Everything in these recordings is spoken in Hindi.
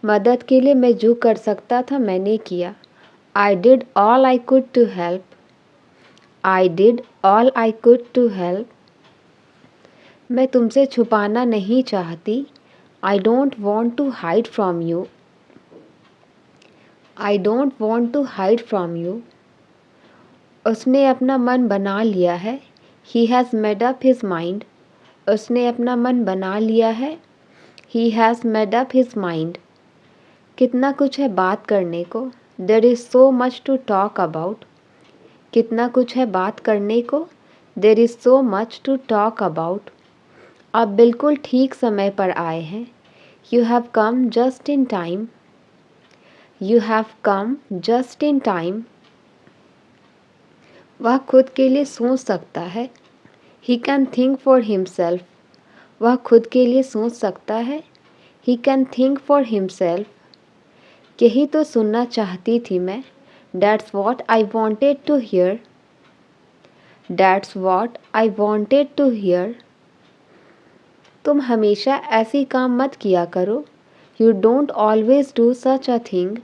मदद के लिए मैं जो कर सकता था मैंने किया। I did all I could to help. I did all I could to help. मैं तुमसे छुपाना नहीं चाहती। I don't want to hide from you. I don't want to hide from you. उसने अपना मन बना लिया है। He has made up his mind. उसने अपना मन बना लिया है। He has made up his mind. कितना कुछ है बात करने को। There is so much to talk about. कितना कुछ है बात करने को। There is so much to talk about. आप बिल्कुल ठीक समय पर आए हैं। You have come just in time. You have come just in time. वह खुद के लिए सोच सकता है। He can think for himself. वह खुद के लिए सोच सकता है। He can think for himself. यही तो सुनना चाहती थी मैं। That's what I wanted to hear. That's what I wanted to hear. तुम हमेशा ऐसी काम मत किया करो। You don't always do such a thing.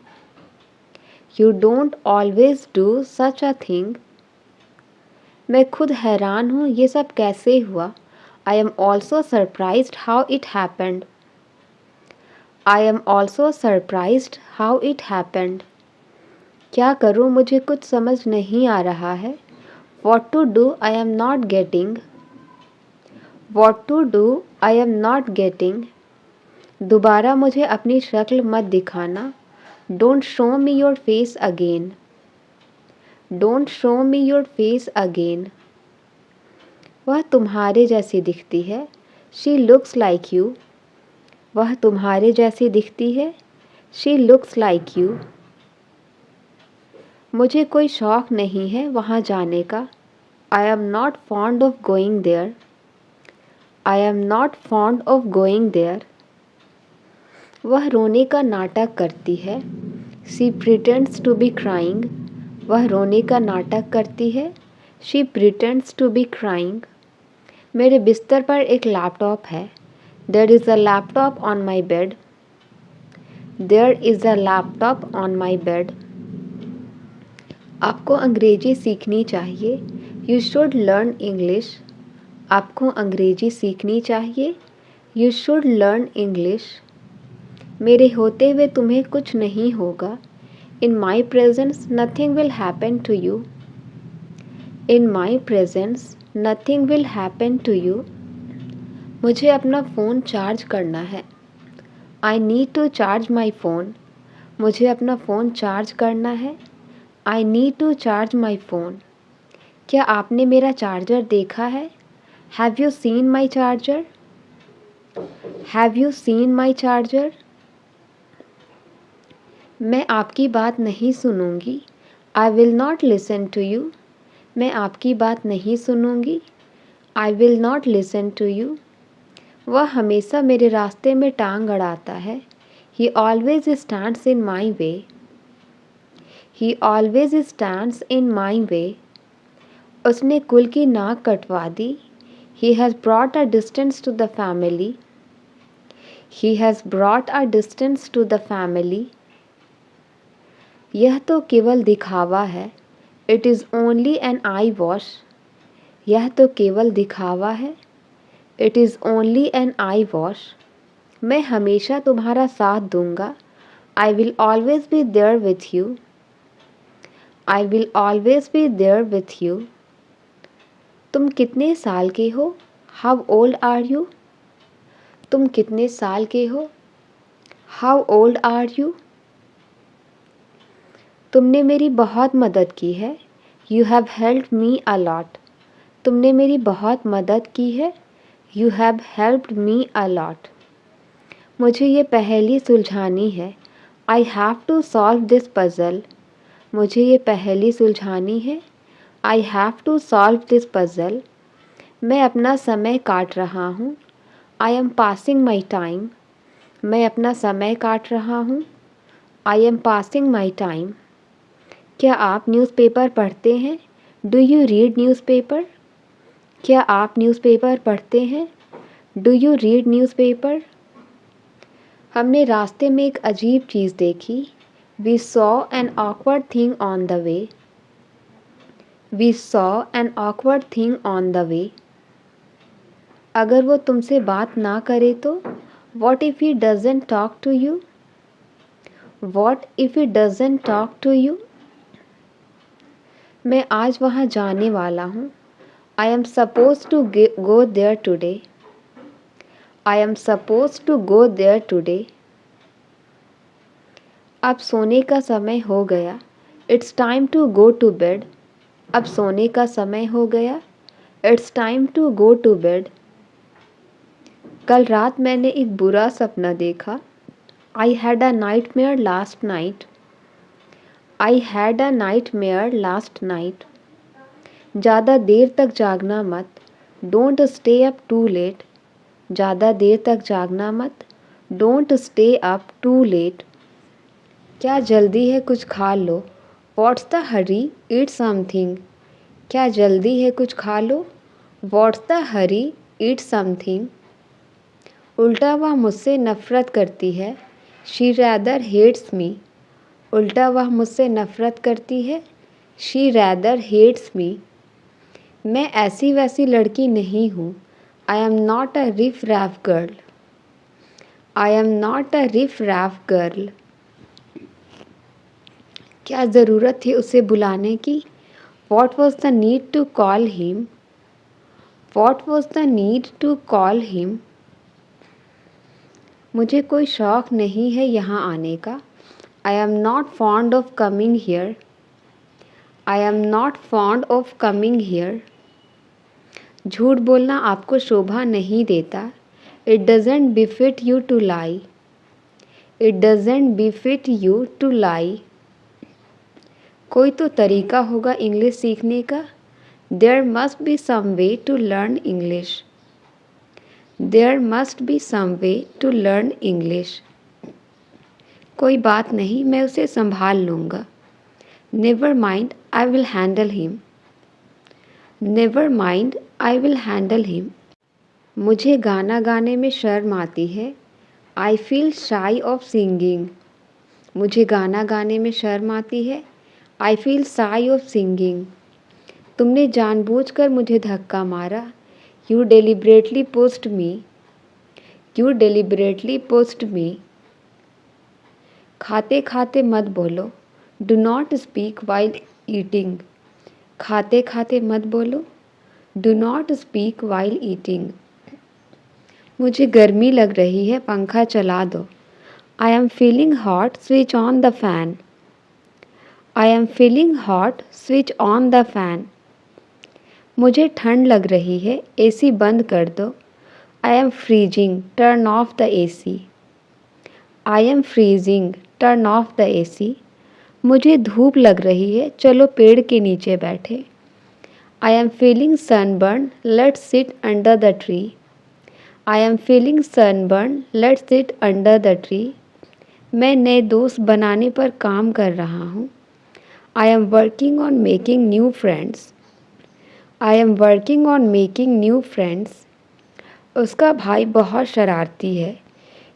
You don't always do such a thing. मैं खुद हैरान हूँ ये सब कैसे हुआ। I am also surprised how it happened. I am also surprised how it happened. क्या करूँ मुझे कुछ समझ नहीं आ रहा है। What to do I am not getting. What to do I am not getting. दोबारा मुझे अपनी शक्ल मत दिखाना। Don't show me your face again. Don't show me your face again. वह तुम्हारे जैसी दिखती है। She looks like you. वह तुम्हारे जैसी दिखती है। She looks like you. मुझे कोई शौक़ नहीं है वहाँ जाने का। I am not fond of going there. I am not fond of going there. वह रोने का नाटक करती है। She pretends to be crying. वह रोने का नाटक करती है। She pretends to be crying. मेरे बिस्तर पर एक लैपटॉप है। There is a laptop on my bed. There is a laptop on my bed. आपको अंग्रेजी सीखनी चाहिए। You should learn English. आपको अंग्रेजी सीखनी चाहिए। You should learn English. मेरे होते हुए तुम्हें कुछ नहीं होगा। In my presence nothing will happen to you. In my presence nothing will happen to you. मुझे अपना फ़ोन चार्ज करना है। I need to charge my phone. मुझे अपना फ़ोन चार्ज करना है। I need to charge my phone. क्या आपने मेरा चार्जर देखा है? Have you seen my charger? Have you seen my charger? मैं आपकी बात नहीं सुनूंगी। I will not listen to you. मैं आपकी बात नहीं सुनूंगी। I will not listen to you. वह हमेशा मेरे रास्ते में टांग अड़ाता है। He always stands in my way. He always stands in my way. उसने कुल की नाक कटवा दी। He has brought a distance to the family. He has brought a distance to the family. यह तो केवल दिखावा है। It is only an eyewash. यह तो केवल दिखावा है। It is only an eyewash. मैं हमेशा तुम्हारा साथ दूंगा। I will always be there with you. I will always be there with you. तुम कितने साल के हो? How old are you? तुम कितने साल के हो? How old are you? तुमने मेरी बहुत मदद की है। You have helped me a lot. तुमने मेरी बहुत मदद की है। You have helped me a lot. मुझे ये पहेली सुलझानी है। I have to solve this puzzle. मुझे ये पहेली सुलझानी है। I have to solve this puzzle. मैं अपना समय काट रहा हूँ। I am passing my time. मैं अपना समय काट रहा हूँ। I am passing my time. क्या आप न्यूज़पेपर पढ़ते हैं? Do you read newspaper? क्या आप न्यूज़पेपर पढ़ते हैं? Do you read newspaper? हमने रास्ते में एक अजीब चीज़ देखी। We saw an awkward thing on the way. We saw an awkward thing on the way. अगर वो तुमसे बात ना करे तो? What if he doesn't talk to you? What if he doesn't talk to you? मैं आज वहाँ जाने वाला हूँ। I am suppose to go there today. I am suppose to go there today. अब सोने का समय हो गया। It's time to go to bed. अब सोने का समय हो गया। It's time to go to bed. कल रात मैंने एक बुरा सपना देखा। I had a nightmare last night. I had a nightmare last night. ज़्यादा देर तक जागना मत। Don't stay up too late. ज़्यादा देर तक जागना मत। Don't stay up too late. क्या जल्दी है, कुछ खा लो। What's the hurry, eat something. क्या जल्दी है, कुछ खा लो। What's the hurry, eat something. उल्टा वह मुझसे नफ़रत करती है। She rather hates me. उल्टा वह मुझसे नफ़रत करती है। She rather hates me. मैं ऐसी वैसी लड़की नहीं हूँ। I am not a riff raff girl. I am not a riff raff girl. क्या ज़रूरत थी उसे बुलाने की? What was the need to call him? What was the need to call him? मुझे कोई शौक़ नहीं है यहाँ आने का। I am not fond of coming here. I am not fond of coming here. झूठ बोलना आपको शोभा नहीं देता। It doesn't befit you to lie. It doesn't befit you to lie. कोई तो तरीका होगा इंग्लिश सीखने का। There must be some way to learn English. There must be some way to learn English. कोई बात नहीं, मैं उसे संभाल लूँगा। Never mind, I will handle him. Never mind, I will handle him. मुझे गाना गाने में शर्म आती है। आई फील शाई ऑफ सिंगिंग। मुझे गाना गाने में शर्म आती है। आई फील शाई ऑफ सिंगिंग। तुमने जानबूझकर मुझे धक्का मारा। You deliberately pushed me. You deliberately pushed me. खाते खाते मत बोलो। Do not speak while eating. खाते खाते मत बोलो। Do not speak while eating. मुझे गर्मी लग रही है, पंखा चला दो। I am feeling hot, switch on the fan. I am feeling hot, switch on the fan. मुझे ठंड लग रही है, एसी बंद कर दो। I am freezing, turn off the AC. I am freezing, turn off the AC. मुझे धूप लग रही है, चलो पेड़ के नीचे बैठे। I am feeling sunburn, let's sit under the tree. I am feeling sunburn, let's sit under the tree. मैं नए दोस्त बनाने पर काम कर रहा हूँ। I am working on making new friends. I am working on making new friends. उसका भाई बहुत शरारती है।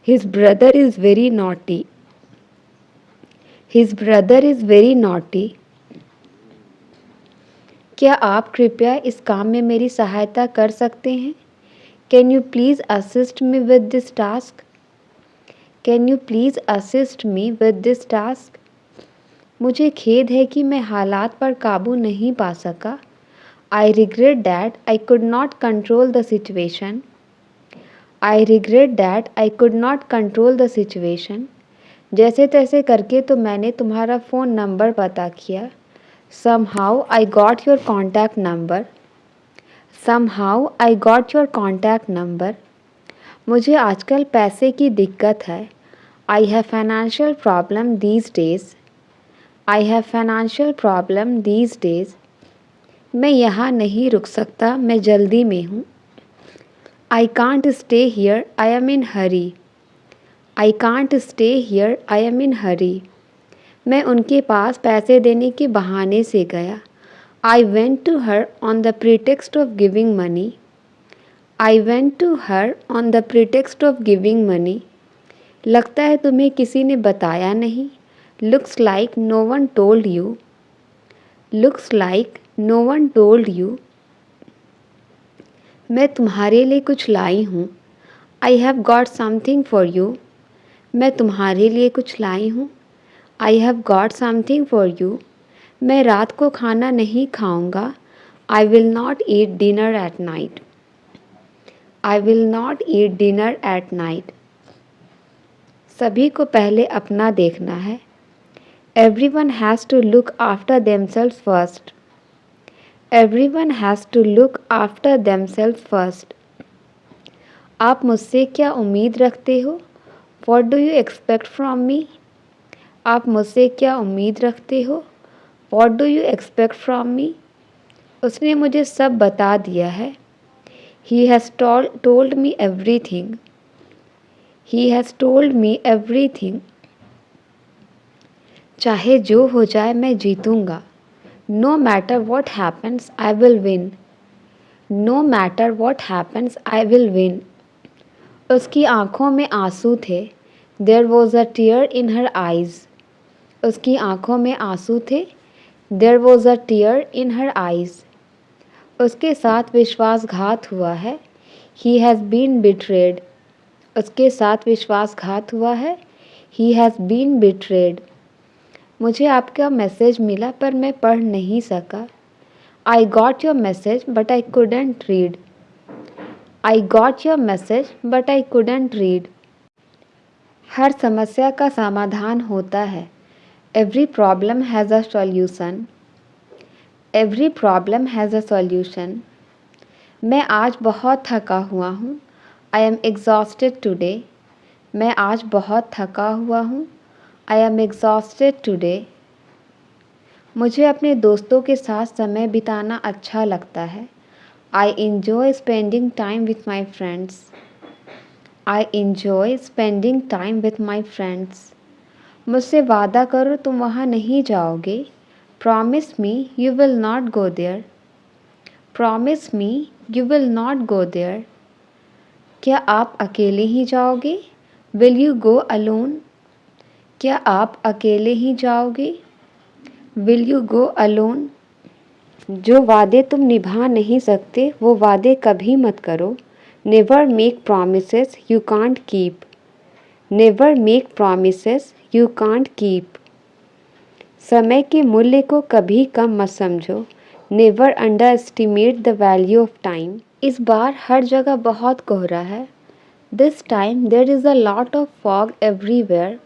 His brother is very naughty. His brother is very naughty. क्या आप कृपया इस काम में मेरी सहायता कर सकते हैं? Can you please assist me with this task? Can you please assist me with this task? मुझे खेद है कि मैं हालात पर काबू नहीं पा सका। I regret that I could not control the situation. I regret that I could not control the situation. जैसे तैसे करके तो मैंने तुम्हारा फ़ोन नंबर पता किया। Somehow I got your contact number. Somehow I got your contact number. मुझे आजकल पैसे की दिक्कत है। I have financial problem these days. I have financial problem these days. मैं यहाँ नहीं रुक सकता, मैं जल्दी में हूँ। I can't stay here, I am in hurry. I can't stay here, I am in hurry. मैं उनके पास पैसे देने के बहाने से गया। I went to her on the pretext of giving money. I went to her on the pretext of giving money. लगता है तुम्हें किसी ने बताया नहीं। Looks like no one told you. Looks like no one told you. मैं तुम्हारे लिए कुछ लाई हूँ। I have got something for you. मैं तुम्हारे लिए कुछ लाई हूँ। I have got something for you. मैं रात को खाना नहीं खाऊंगा। I will not eat dinner at night. I will not eat dinner at night. सभी को पहले अपना देखना है। Everyone has to look after themselves first. Everyone has to look after themselves first. आप मुझसे क्या उम्मीद रखते हो? What do you expect from me? आप मुझसे क्या उम्मीद रखते हो? What do you expect from me? उसने मुझे सब बता दिया है। He has told me everything. He has told me everything. चाहे जो हो जाए मैं जीतूंगा। No matter what happens, I will win. No matter what happens, I will win. उसकी आँखों में आंसू थे। There was a tear in her eyes. उसकी आँखों में आंसू थे। There was a tear in her eyes. उसके साथ विश्वासघात हुआ है। He has been betrayed. उसके साथ विश्वासघात हुआ है। He has been betrayed. मुझे आपका मैसेज मिला पर मैं पढ़ नहीं सका। I got your message but I couldn't read. I got your message but I couldn't read. हर समस्या का समाधान होता है। Every problem has a solution. Every problem has a solution. मैं आज बहुत थका हुआ हूँ। I am exhausted today. मैं आज बहुत थका हुआ हूँ। I am exhausted today. मुझे अपने दोस्तों के साथ समय बिताना अच्छा लगता है। I enjoy spending time with my friends. I enjoy spending time with my friends. मुझसे वादा करो तुम वहाँ नहीं जाओगे। Promise me you will not go there. Promise me you will not go there. क्या आप अकेले ही जाओगे? Will you go alone? क्या आप अकेले ही जाओगे? Will you go alone? जो वादे तुम निभा नहीं सकते वो वादे कभी मत करो। Never make promises you can't keep. Never make promises you can't keep. समय के मूल्य को कभी कम मत समझो। Never underestimate the value of time. इस बार हर जगह बहुत कोहरा है। This time there is a lot of fog everywhere.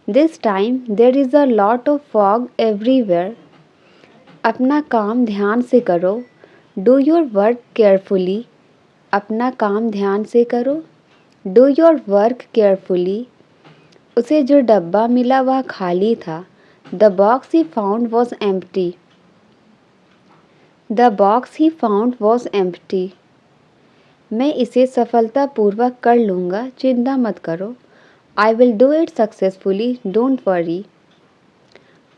This time there is a lot of fog everywhere. अपना काम ध्यान से करो। Do your work carefully. अपना काम ध्यान से करो। Do your work carefully. उसे जो डब्बा मिला वह खाली था। The box he found was empty. The box he found was empty. मैं इसे सफलतापूर्वक कर लूँगा, चिंता मत करो। I will do it successfully, don't worry.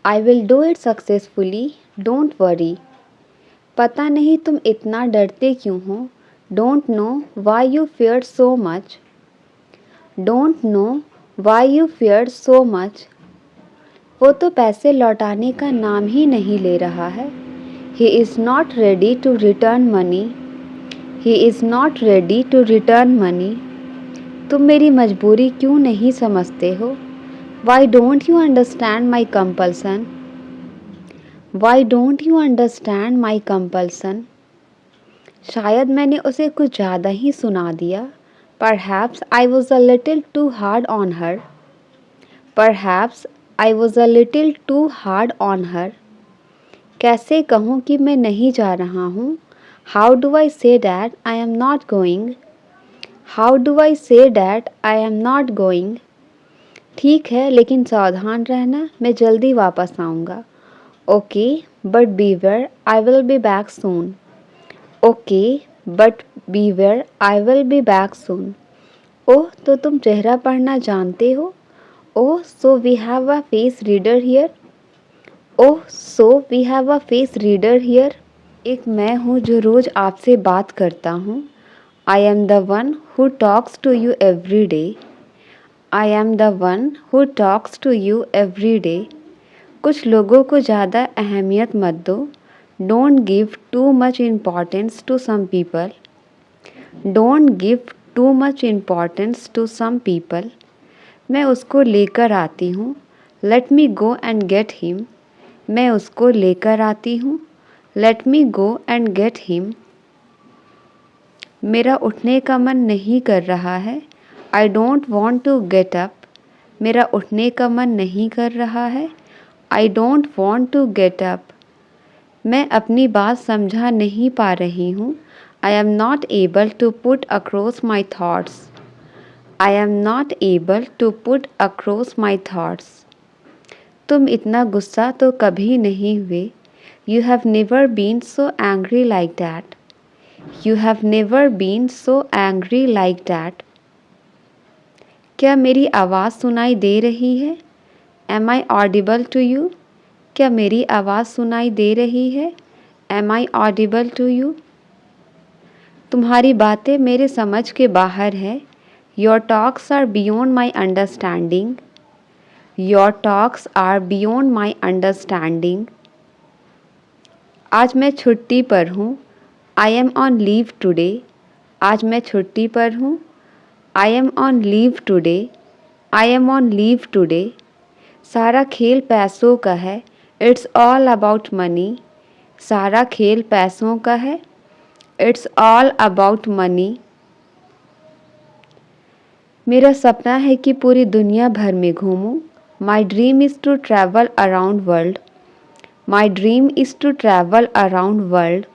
I will do it successfully, don't worry. पता नहीं तुम इतना डरते क्यों हो। Don't know why you feared so much. Don't know why you feared so much. वो तो पैसे लौटाने का नाम ही नहीं ले रहा है। He is not ready to return money. He is not ready to return money. तुम मेरी मजबूरी क्यों नहीं समझते हो? Why don't you understand my compulsion? Why don't you understand my compulsion? शायद मैंने उसे कुछ ज़्यादा ही सुना दिया। Perhaps I was a little too hard on her. Perhaps I was a little too hard on her. कैसे कहूँ कि मैं नहीं जा रहा हूँ? How do I say that I am not going? How do I say that I am not going? ठीक है लेकिन सावधान रहना, मैं जल्दी वापस आऊँगा। Okay but beware I will be back soon. Okay but beware I will be back soon. Oh तो तुम चेहरा पढ़ना जानते हो? Oh so we have a face reader here. Oh so we have a face reader here. एक मैं हूँ जो रोज़ आपसे बात करता हूँ। I am the one who talks to you every day. I am the one who talks to you every day. कुछ लोगों को ज़्यादा अहमियत मत दो. Don't give too much importance to some people. Don't give too much importance to some people. मैं उसको लेकर आती हूँ. Let me go and get him. मैं उसको लेकर आती हूँ. Let me go and get him. मेरा उठने का मन नहीं कर रहा है. I don't want to get up. मेरा उठने का मन नहीं कर रहा है. I don't want to get up. मैं अपनी बात समझा नहीं पा रही हूँ. I am not able to put across my thoughts. I am not able to put across my thoughts. तुम इतना गुस्सा तो कभी नहीं हुए. You have never been so angry like that. You have never been so angry like that. क्या मेरी आवाज़ सुनाई दे रही है? Am I audible to you? क्या मेरी आवाज़ सुनाई दे रही है? Am I audible to you? तुम्हारी बातें मेरे समझ के बाहर है. Your talks are beyond my understanding. Your talks are beyond my understanding. आज मैं छुट्टी पर हूँ. I am on leave today. आज मैं छुट्टी पर हूँ. I am on leave today. I am on leave today. सारा खेल पैसों का है. It's all about money. सारा खेल पैसों का है. It's all about money. मेरा सपना है कि पूरी दुनिया भर में घूमूं. My dream is to travel around world. My dream is to travel around world.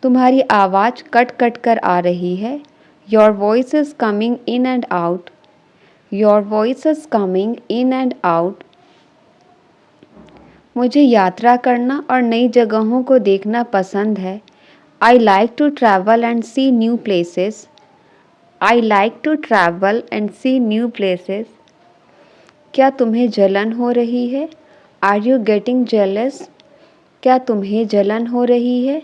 तुम्हारी आवाज़ कट कट कर आ रही है. Your voice is coming in and out. Your voice is coming in and out. मुझे यात्रा करना और नई जगहों को देखना पसंद है. I like to travel and see new places. I like to travel and see new places. क्या तुम्हें जलन हो रही है? Are you getting jealous? क्या तुम्हें जलन हो रही है?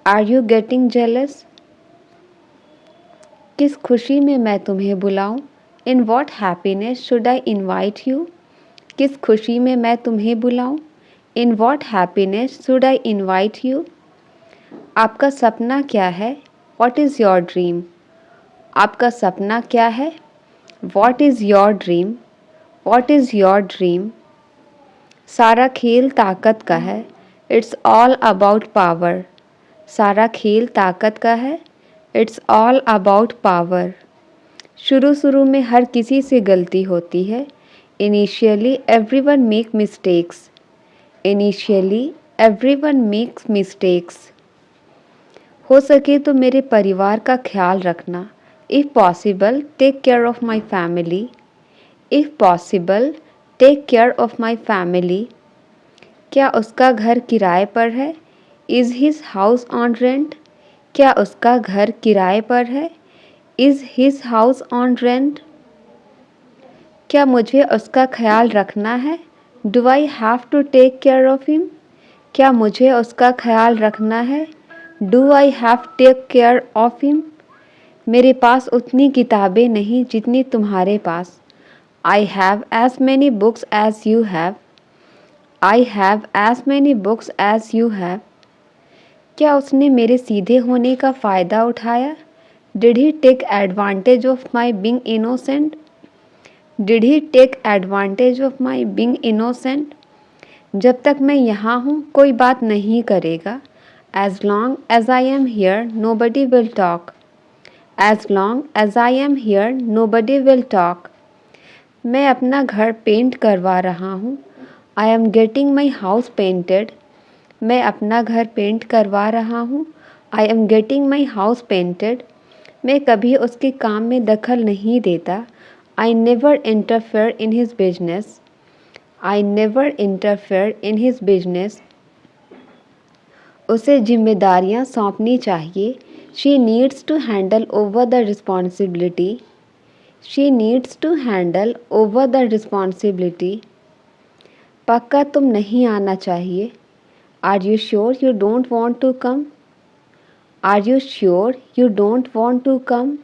Are you getting jealous? किस खुशी में मैं तुम्हें बुलाऊं? In what happiness should I invite you? किस खुशी में मैं तुम्हें बुलाऊं? In what happiness should I invite you? आपका सपना क्या है? What is your dream? आपका सपना क्या है? What is your dream? What is your dream? सारा खेल ताकत का है. It's all about power. सारा खेल ताकत का है. It's all about power. शुरू में हर किसी से गलती होती है. Initially everyone make mistakes. Initially everyone makes mistakes. हो सके तो मेरे परिवार का ख्याल रखना. If possible, take care of my family. If possible, take care of my family. क्या उसका घर किराए पर है? Is his house on rent? क्या उसका घर किराए पर है? Is his house on rent? क्या मुझे उसका ख्याल रखना है? Do I have to take care of him? क्या मुझे उसका ख्याल रखना है? Do I have to take care of him? मेरे पास उतनी किताबें नहीं जितनी तुम्हारे पास. I have as many books as you have. I have as many books as you have. क्या उसने मेरे सीधे होने का फ़ायदा उठाया? Did he take advantage of my being innocent? Did he take advantage of my being innocent? जब तक मैं यहाँ हूँ कोई बात नहीं करेगा. As long as I am here, nobody will talk. As long as I am here, nobody will talk. मैं अपना घर पेंट करवा रहा हूँ. I am getting my house painted. मैं अपना घर पेंट करवा रहा हूँ. I am getting my house painted. मैं कभी उसके काम में दखल नहीं देता. I never interfere in his business. I never interfere in his business. उसे जिम्मेदारियाँ सौंपनी चाहिए. She needs to handle over the responsibility. She needs to handle over the responsibility. पक्का तुम नहीं आना चाहिए. Are you sure you don't want to come? Are you sure you don't want to come?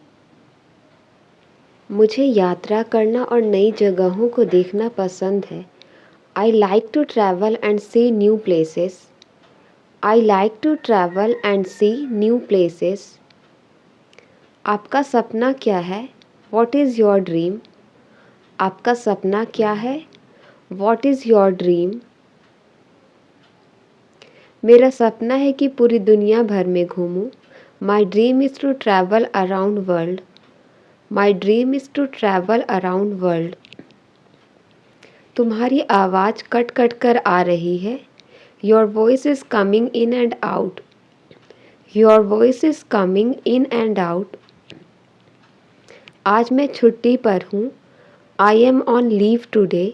मुझे यात्रा करना और नई जगहों को देखना पसंद है। I like to travel and see new places. I like to travel and see new places. आपका सपना क्या है? What is your dream? आपका सपना क्या है? What is your dream? मेरा सपना है कि पूरी दुनिया भर में घूमूं। My dream is to travel around world. My dream is to travel around world. तुम्हारी आवाज़ कट कट कर आ रही है। Your voice is coming in and out. Your voice is coming in and out. आज मैं छुट्टी पर हूँ। I am on leave today.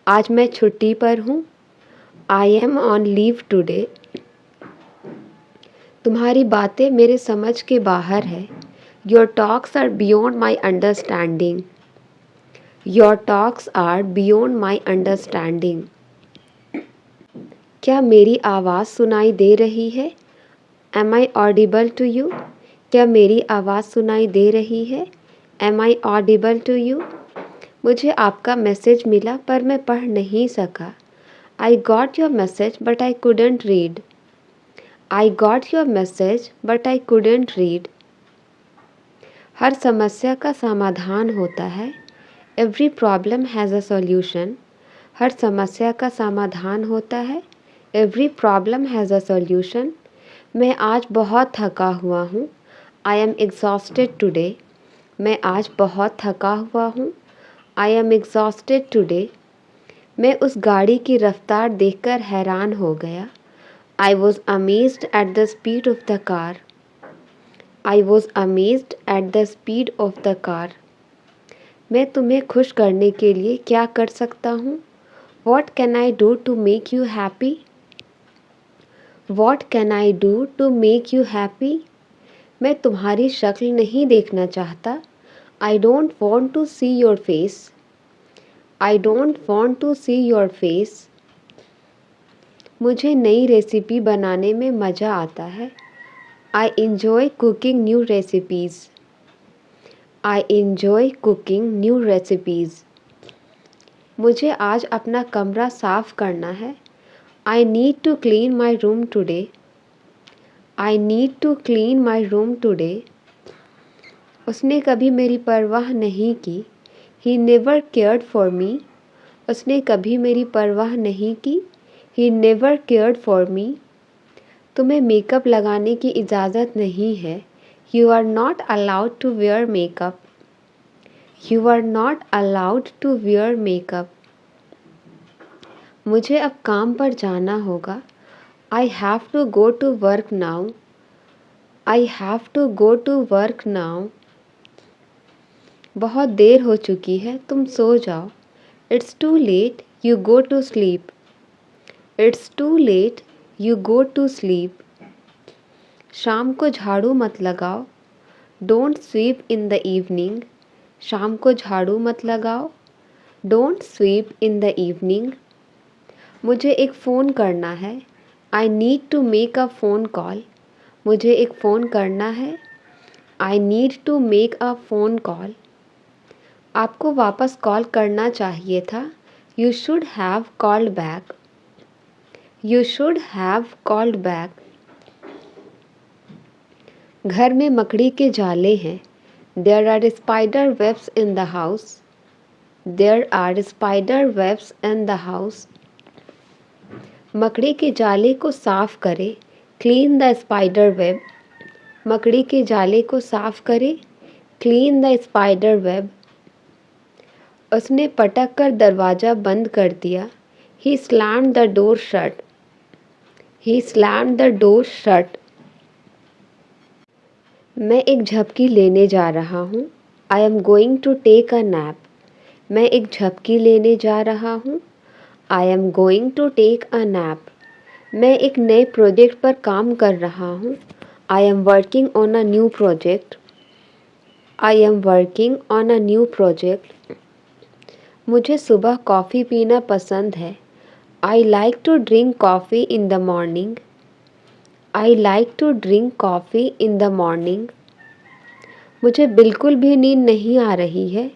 आज मैं छुट्टी पर हूँ। I am on leave today. तुम्हारी बातें मेरे समझ के बाहर है। Your talks are beyond my understanding. Your talks are beyond my understanding. क्या मेरी आवाज़ सुनाई दे रही है? Am I audible to you? क्या मेरी आवाज़ सुनाई दे रही है? Am I audible to you? मुझे आपका मैसेज मिला पर मैं पढ़ नहीं सका। I got your message but I couldn't read. I got your message but I couldn't read. हर समस्या का समाधान होता है। Every problem has a solution. हर समस्या का समाधान होता है। Every problem has a solution. मैं आज बहुत थका हुआ हूँ। I am exhausted today. मैं आज बहुत थका हुआ हूँ। I am exhausted today. मैं उस गाड़ी की रफ्तार देखकर हैरान हो गया। I was amazed at the speed of the car. I was amazed at the speed of the car. मैं तुम्हें खुश करने के लिए क्या कर सकता हूँ? What can I do to make you happy? What can I do to make you happy? मैं तुम्हारी शक्ल नहीं देखना चाहता। I don't want to see your face. I don't want to see your face. मुझे नई रेसिपी बनाने में मज़ा आता है। I enjoy cooking new recipes. I enjoy cooking new recipes. मुझे आज अपना कमरा साफ़ करना है। I need to clean my room today. I need to clean my room today. उसने कभी मेरी परवाह नहीं की। He never cared for me. उसने कभी मेरी परवाह नहीं की। He never cared for me. तुम्हें मेकअप लगाने की इजाज़त नहीं है। You are not allowed to wear makeup. You are not allowed to wear makeup. मुझे अब काम पर जाना होगा। I have to go to work now. I have to go to work now. बहुत देर हो चुकी है, तुम सो जाओ। It's too late, you go to sleep. It's too late, you go to sleep. शाम को झाड़ू मत लगाओ। Don't sweep in the evening. शाम को झाड़ू मत लगाओ। Don't sweep in the evening. मुझे एक फ़ोन करना है। I need to make a phone call. मुझे एक फ़ोन करना है। I need to make a phone call. आपको वापस कॉल करना चाहिए था। You should have called back. You should have called back. घर में मकड़ी के जाले हैं। There are spider webs in the house. There are spider webs in the house. मकड़ी के जाले को साफ करें। Clean the spider web. मकड़ी के जाले को साफ करें। Clean the spider web. उसने पटक कर दरवाज़ा बंद कर दिया। He slammed the door shut. He slammed the door shut. मैं एक झपकी लेने जा रहा हूँ। I am going to take a nap. मैं एक झपकी लेने जा रहा हूँ। I am going to take a nap. मैं एक नए प्रोजेक्ट पर काम कर रहा हूँ। I am working on a new project. I am working on a new project. मुझे सुबह कॉफ़ी पीना पसंद है। I like to drink coffee in the morning. I like to drink coffee in the morning. मुझे बिल्कुल भी नींद नहीं आ रही है।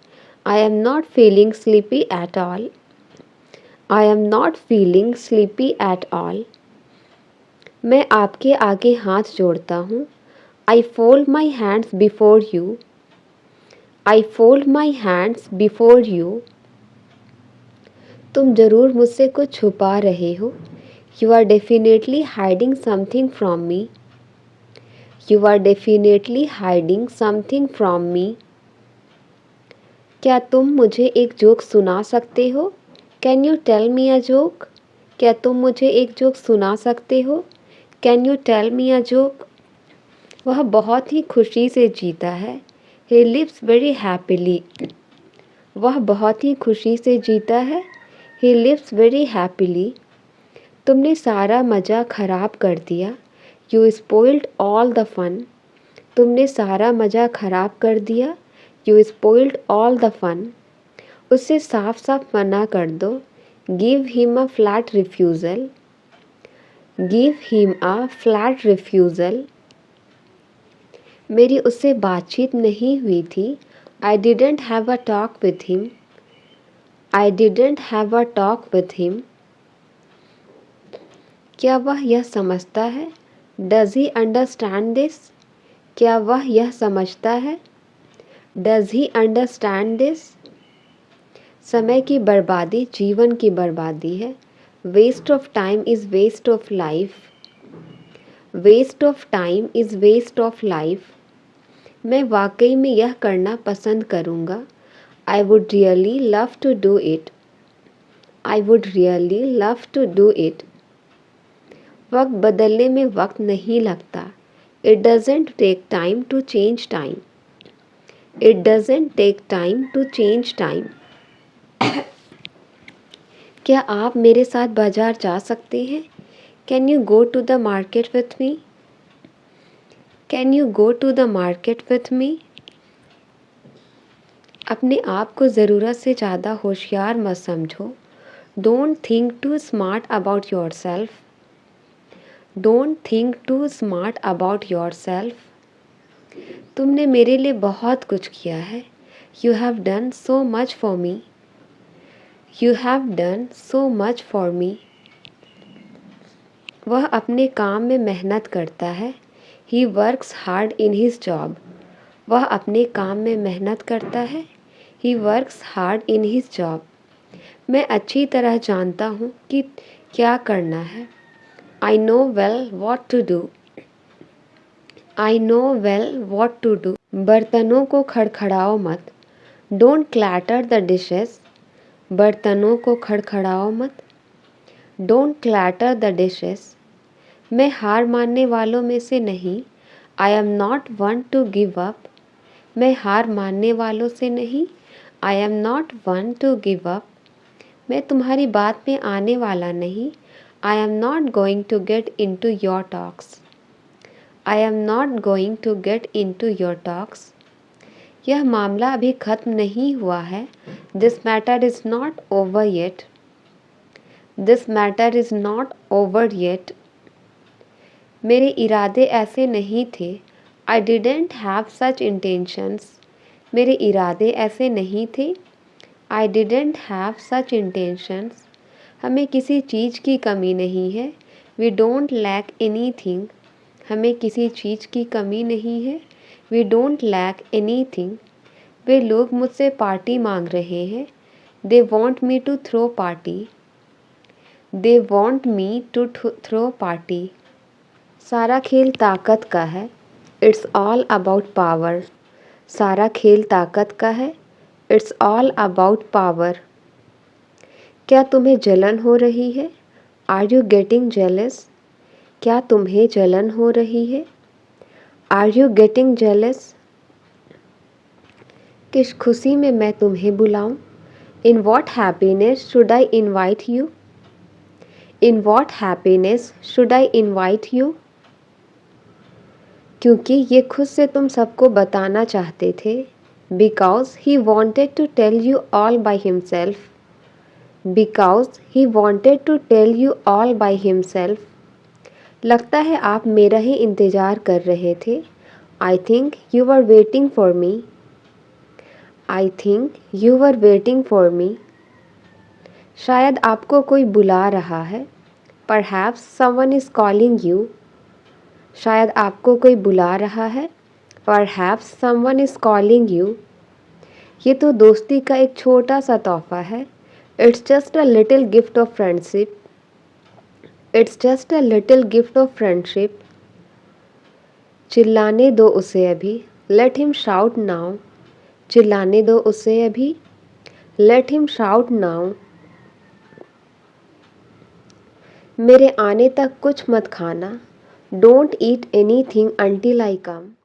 I am not feeling sleepy at all. I am not feeling sleepy at all. मैं आपके आगे हाथ जोड़ता हूँ। I fold my hands before you. I fold my hands before you. तुम ज़रूर मुझसे कुछ छुपा रहे हो। You are definitely hiding something from me. You are definitely hiding something from me. क्या तुम मुझे एक जोक सुना सकते हो? Can you tell me a joke? क्या तुम मुझे एक जोक सुना सकते हो? Can you tell me a joke? वह बहुत ही खुशी से जीता है। He lives very happily. वह बहुत ही खुशी से जीता है। He lives very happily. तुमने सारा मज़ा ख़राब कर दिया। You spoiled all the fun. तुमने सारा मज़ा ख़राब कर दिया। You spoiled all the fun. उससे साफ साफ मना कर दो। Give him a flat refusal. Give him a flat refusal. मेरी उससे बातचीत नहीं हुई थी। I didn't have a talk with him. I didn't have a talk with him. क्या वह यह समझता है? Does he understand this? क्या वह यह समझता है? Does he understand this? समय की बर्बादी जीवन की बर्बादी है। Waste of time is waste of life. Waste of time is waste of life. मैं वाकई में यह करना पसंद करूँगा। I would really love to do it. I would really love to do it. वक्त बदलने में वक्त नहीं लगता। It doesn't take time to change time. It doesn't take time to change time. क्या आप मेरे साथ बाजार जा सकते हैं? Can you go to the market with me? Can you go to the market with me? अपने आप को ज़रूरत से ज़्यादा होशियार मत समझो। Don't think too smart about yourself. Don't think too smart about yourself. तुमने मेरे लिए बहुत कुछ किया है। You have done so much for me. You have done so much for me. वह अपने काम में मेहनत करता है। He works hard in his job. वह अपने काम में मेहनत करता है। He works hard in his job. मैं अच्छी तरह जानता हूँ कि क्या करना है। I know well what to do. I know well what to do. बर्तनों को खड़खड़ाओ मत। Don't clatter the dishes. बर्तनों को खड़खड़ाओ मत। Don't clatter the dishes. मैं हार मानने वालों में से नहीं। I am not one to give up. मैं हार मानने वालों से नहीं। I am not one to give up. मैं तुम्हारी बात में आने वाला नहीं। I am not going to get into your talks. I am not going to get into your talks. यह मामला अभी ख़त्म नहीं हुआ है। This matter is not over yet. This matter is not over yet. मेरे इरादे ऐसे नहीं थे। I didn't have such intentions. मेरे इरादे ऐसे नहीं थे। I didn't have such intentions. हमें किसी चीज़ की कमी नहीं है। We don't lack anything. हमें किसी चीज़ की कमी नहीं है। We don't lack anything. वे लोग मुझसे पार्टी मांग रहे हैं। They want me to throw party. They want me to throw party. सारा खेल ताकत का है। It's all about power. सारा खेल ताकत का है। It's all about power. क्या तुम्हें जलन हो रही है? Are you getting jealous? क्या तुम्हें जलन हो रही है? Are you getting jealous? किस खुशी में मैं तुम्हें बुलाऊं? In what happiness should I invite you? In what happiness should I invite you? क्योंकि ये खुद से तुम सबको बताना चाहते थे। Because he wanted to tell you all by himself. Because he wanted to tell you all by himself. लगता है आप मेरा ही इंतज़ार कर रहे थे। I think you are waiting for me. I think you are waiting for me. शायद आपको कोई बुला रहा है। Perhaps someone is calling you। शायद आपको कोई बुला रहा है। Perhaps someone is calling you। ये तो दोस्ती का एक छोटा सा तोहफा है। It's just a little gift of friendship। It's just a little gift of friendship। चिल्लाने दो उसे अभी। Let him shout now। चिल्लाने दो उसे अभी। Let him shout now। मेरे आने तक कुछ मत खाना। Don't eat anything until I come।